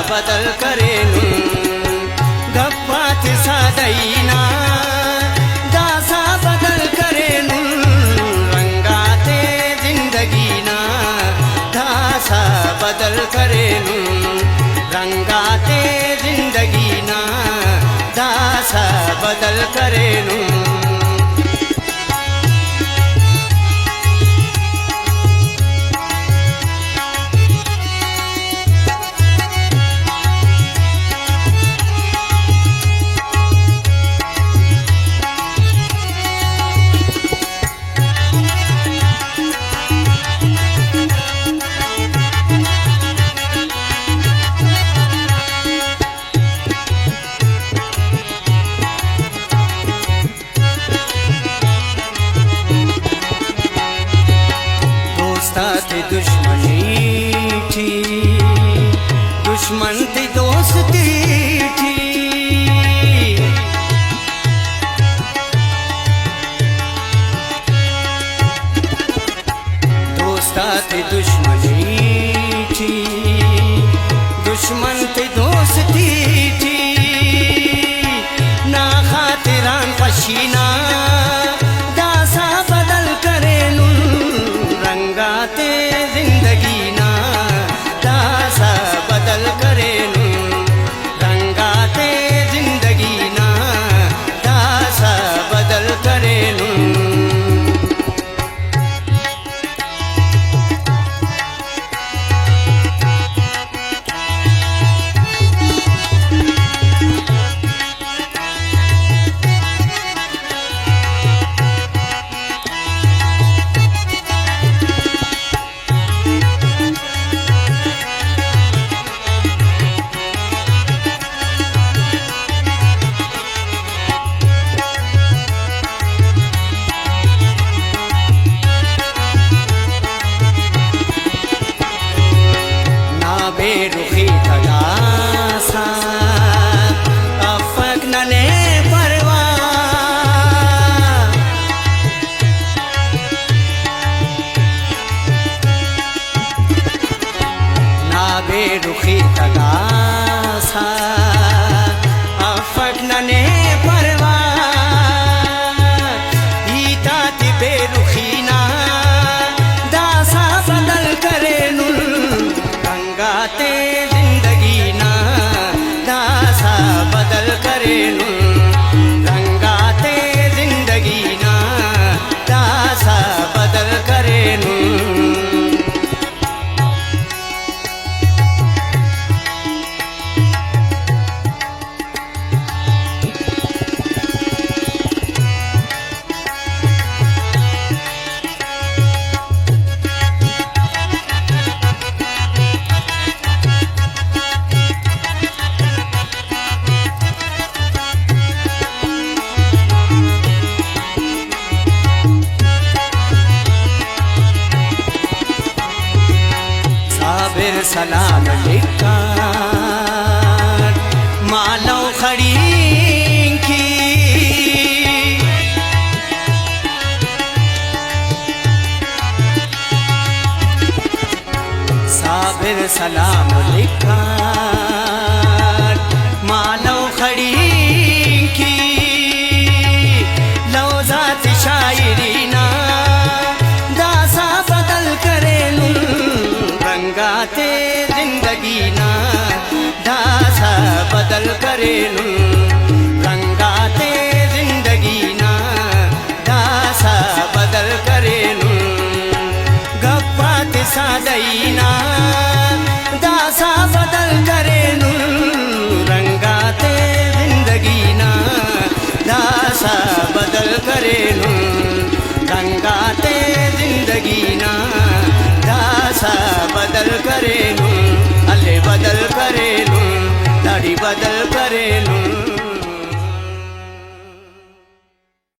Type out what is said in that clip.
बदल करेनु गप्पात सादैना दासा बदल करेनु रंगाते जिंदगीना दासा बदल करेनु रंगाते जिंदगीना दासा बदल करेनु थी दुश्मनी थी दुश्मन थी दोस्ती थी दोस्ता थी दुश्मनी थी दुश्मन थी दोस्ती थी ना खातिरान पशीना दासा बदल करेनु रंगाते जिंदगीना दासा बदल करेनु रंगाते जिंदगीना दासा बदल करेनु बेरुखी तगासा अफक नने परवा ना बेरुखी तगासा अफक नने परवा ईता ती बेरुखी ना दासा बदल करेनु रंगाते जिंदगीना दासा बदल करेनु रंगाते जिंदगीना दासा बदल करेनु सलाम लिखार मालो खड़ी की साबिर सलाम लिखार मालो खड़ी की लौजात शायरीना दासा बदल करेनु रंगाते जिंदगीना दासा बदल करेनु रंगाते जिंदगीना दासा बदल करेनु गप्पात सादैना दासा बदल करेनु रंगाते जिंदगीना दासा बदल करेनु रंगाते जिंदगीना दासा बदल करेनु अले बदल करेनु दाढ़ी बदल करेनु